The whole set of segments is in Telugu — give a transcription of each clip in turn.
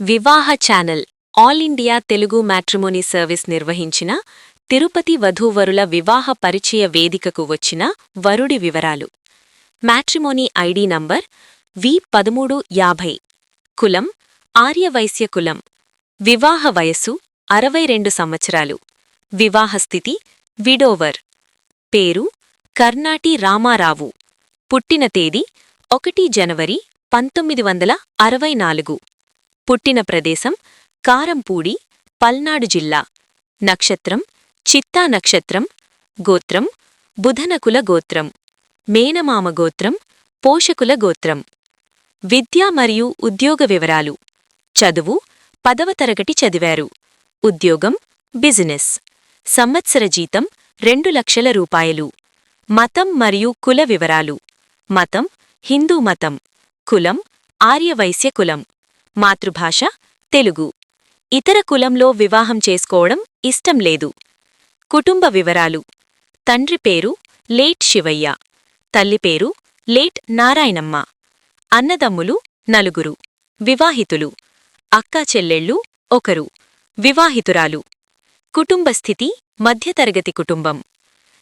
వివాహ channel all India Telugu matrimony service నిర్వహించిన తిరుపతి వధూవరుల వివాహ పరిచయ వేదికకు వచ్చిన వరుడి వివరాలు. Matrimony ID number V1350. కులం ఆర్యవైశ్య కులం. వివాహ వయస్సు 62 సంవత్సరాలు. వివాహస్థితి విడోవర్. పేరు కర్నాటి రామారావు. పుట్టిన తేదీ 1 జనవరి 1964. పుట్టిన ప్రదేశం కారంపూడి, పల్నాడు జిల్లా. నక్షత్రం చిత్తా నక్షత్రం. గోత్రం బుధనకుల గోత్రం. మేనమామ గోత్రం పోషకుల గోత్రం. విద్య మరియు ఉద్యోగ వివరాలు. చదువు 10వ తరగతి చదివారు. ఉద్యోగం బిజినెస్. సంవత్సర జీతం 2 లక్షల రూపాయలు. మతం మరియు కుల వివరాలు. మతం హిందూ మతం. కులం ఆర్యవైశ్య కులం. మాతృభాష తెలుగు. ఇతర కులంలో వివాహం చేసుకోవడం ఇష్టం లేదు. కుటుంబ వివరాలు. తండ్రి పేరు లేట్ శివయ్య. తల్లి పేరు లేట్ నారాయణమ్మ. అన్నదమ్ములు 4. వివాహితులు. అక్కా చెల్లెళ్ళు 1. వివాహితురాలు. కుటుంబస్థితి మధ్యతరగతి కుటుంబం.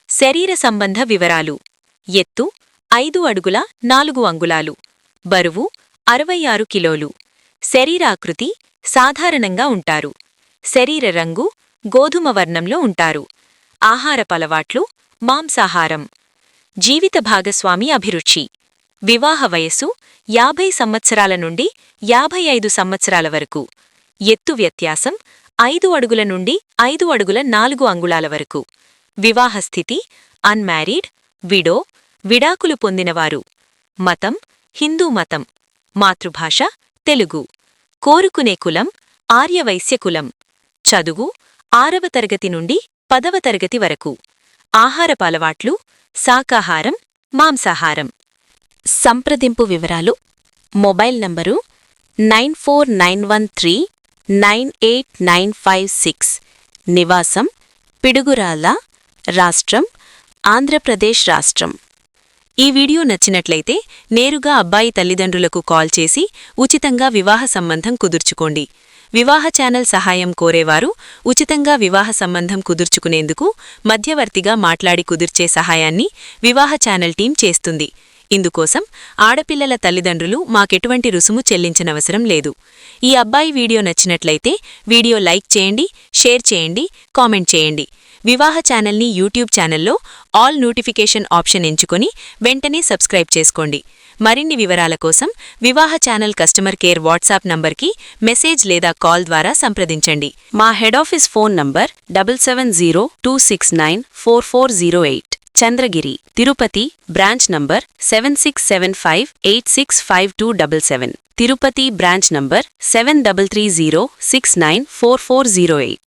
శరీర సంబంధ వివరాలు. ఎత్తు 5 అడుగుల 4 అంగుళాలు. బరువు 66 కిలోలు. శరీరాకృతి సాధారణంగా ఉంటారు. శరీర రంగు గోధుమ వర్ణంలో ఉంటారు. ఆహారపలవాట్లు మాంసాహారం. జీవిత భాగస్వామి అభిరుచి. వివాహ వయస్సు 50 సంవత్సరాల నుండి 55 సంవత్సరాల వరకు. ఎత్తు వ్యత్యాసం 5 అడుగుల నుండి 5 అడుగుల 4 అంగుళాల వరకు. వివాహస్థితి అన్మ్యారీడ్, విడో, విడాకులు పొందినవారు. మతం హిందూ మతం. మాతృభాష తెలుగు. కోరుకునే కులం ఆర్యవైశ్య కులం. చదువు 6వ తరగతి నుండి 10వ తరగతి వరకు. ఆహారపు అలవాట్లు శాకాహారం, మాంసాహారం. సంప్రదింపు వివరాలు. Mobile number 9491398956. నివాసం పిడుగురాళ్ళ. రాష్ట్రం ఆంధ్రప్రదేశ్ రాష్ట్రం. ఈ వీడియో నచ్చినట్లయితే నేరుగా అబ్బాయి తల్లిదండ్రులకు కాల్ చేసి ఉచితంగా వివాహ సంబంధం కుదుర్చుకోండి. వివాహ ఛానల్ సహాయం కోరేవారు ఉచితంగా వివాహ సంబంధం కుదుర్చుకునేందుకు మధ్యవర్తిగా మాట్లాడి కుదిర్చే సహాయాన్ని వివాహ ఛానల్ టీం చేస్తుంది. ఇందుకోసం ఆడపిల్లల తల్లిదండ్రులు మాకెటువంటి రుసుము చెల్లించనవసరం లేదు. ఈ అబ్బాయి వీడియో నచ్చినట్లయితే వీడియో లైక్ చేయండి, షేర్ చేయండి, కామెంట్ చేయండి. వివాహ ఛానల్ని యూట్యూబ్ ఛానల్లో ఆల్ నోటిఫికేషన్ ఆప్షన్ ఎంచుకొని వెంటనే సబ్స్క్రైబ్ చేసుకోండి. మరిన్ని వివరాల కోసం వివాహ ఛానల్ కస్టమర్ కేర్ వాట్సాప్ నంబర్కి మెసేజ్ లేదా కాల్ ద్వారా సంప్రదించండి. మా head office phone number 7702694408. Chandragiri, Tirupati. Branch number 7675865277. Tirupati branch number 7330694408.